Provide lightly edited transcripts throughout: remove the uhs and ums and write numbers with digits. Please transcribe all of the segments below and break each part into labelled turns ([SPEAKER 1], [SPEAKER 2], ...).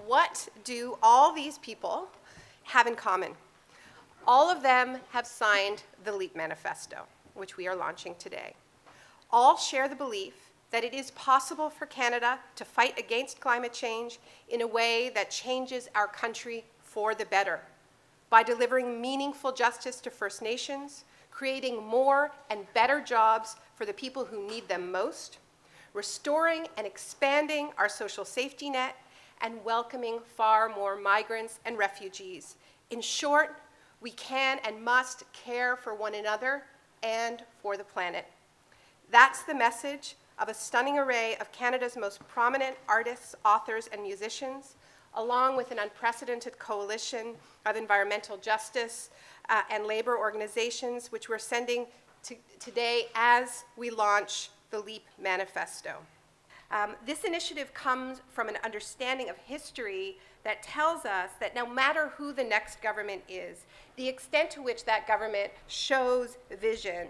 [SPEAKER 1] what do all these people have in common? All of them have signed the LEAP Manifesto, which we are launching today. All share the belief that it is possible for Canada to fight against climate change in a way that changes our country for the better, by delivering meaningful justice to First Nations, creating more and better jobs for the people who need them most, restoring and expanding our social safety net, and welcoming far more migrants and refugees. In short, we can and must care for one another and for the planet. That's the message of a stunning array of Canada's most prominent artists, authors, and musicians, along with an unprecedented coalition of environmental justice and labor organizations, which we're sending today as we launch the LEAP Manifesto. This initiative comes from an understanding of history that tells us that no matter who the next government is, the extent to which that government shows vision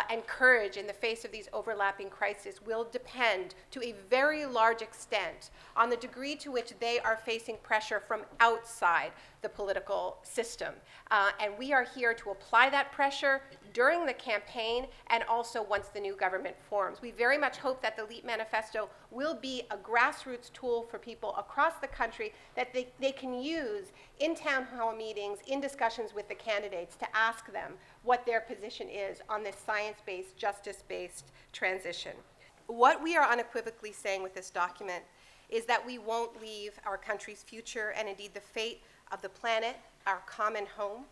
[SPEAKER 1] and courage in the face of these overlapping crises will depend to a very large extent on the degree to which they are facing pressure from outside the political system. And we are here to apply that pressure during the campaign and also once the new government forms. We very much hope that the LEAP Manifesto will be a grassroots tool for people across the country that they can use in town hall meetings, in discussions with the candidates, to ask them what their position is on this science-based, justice-based transition. What we are unequivocally saying with this document is that we won't leave our country's future and indeed the fate of the planet, our common home,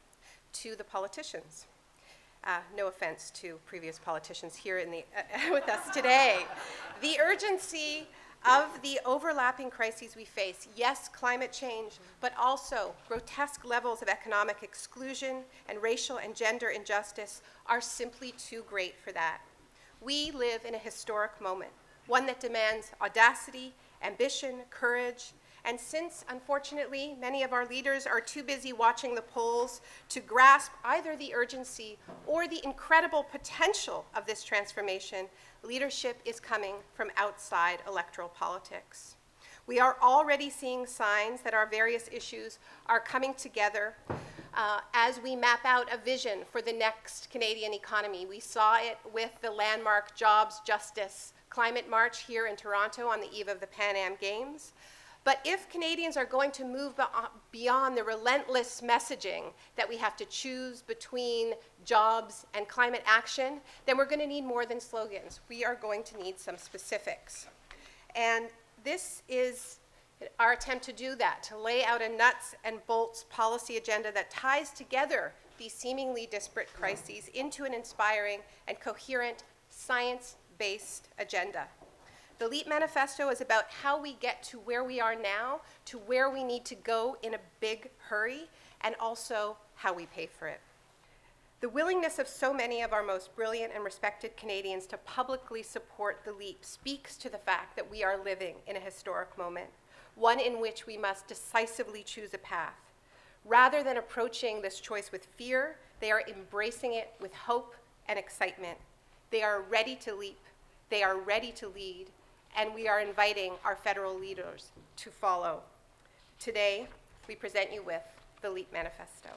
[SPEAKER 1] to the politicians. No offense to previous politicians here with us today. The urgency of the overlapping crises we face, yes, climate change, but also grotesque levels of economic exclusion and racial and gender injustice, are simply too great for that. We live in a historic moment, one that demands audacity, ambition, courage, and since, unfortunately, many of our leaders are too busy watching the polls to grasp either the urgency or the incredible potential of this transformation, leadership is coming from outside electoral politics. We are already seeing signs that our various issues are coming together as we map out a vision for the next Canadian economy. We saw it with the landmark Jobs, Justice, Climate March here in Toronto on the eve of the Pan Am Games. But if Canadians are going to move beyond the relentless messaging that we have to choose between jobs and climate action, then we're going to need more than slogans. We are going to need some specifics. And this is our attempt to do that, to lay out a nuts and bolts policy agenda that ties together these seemingly disparate crises into an inspiring and coherent science-based agenda. The LEAP Manifesto is about how we get to where we are now, to where we need to go in a big hurry, and also how we pay for it. The willingness of so many of our most brilliant and respected Canadians to publicly support the LEAP speaks to the fact that we are living in a historic moment, one in which we must decisively choose a path. Rather than approaching this choice with fear, they are embracing it with hope and excitement. They are ready to leap, they are ready to lead, and we are inviting our federal leaders to follow. Today, we present you with the LEAP Manifesto.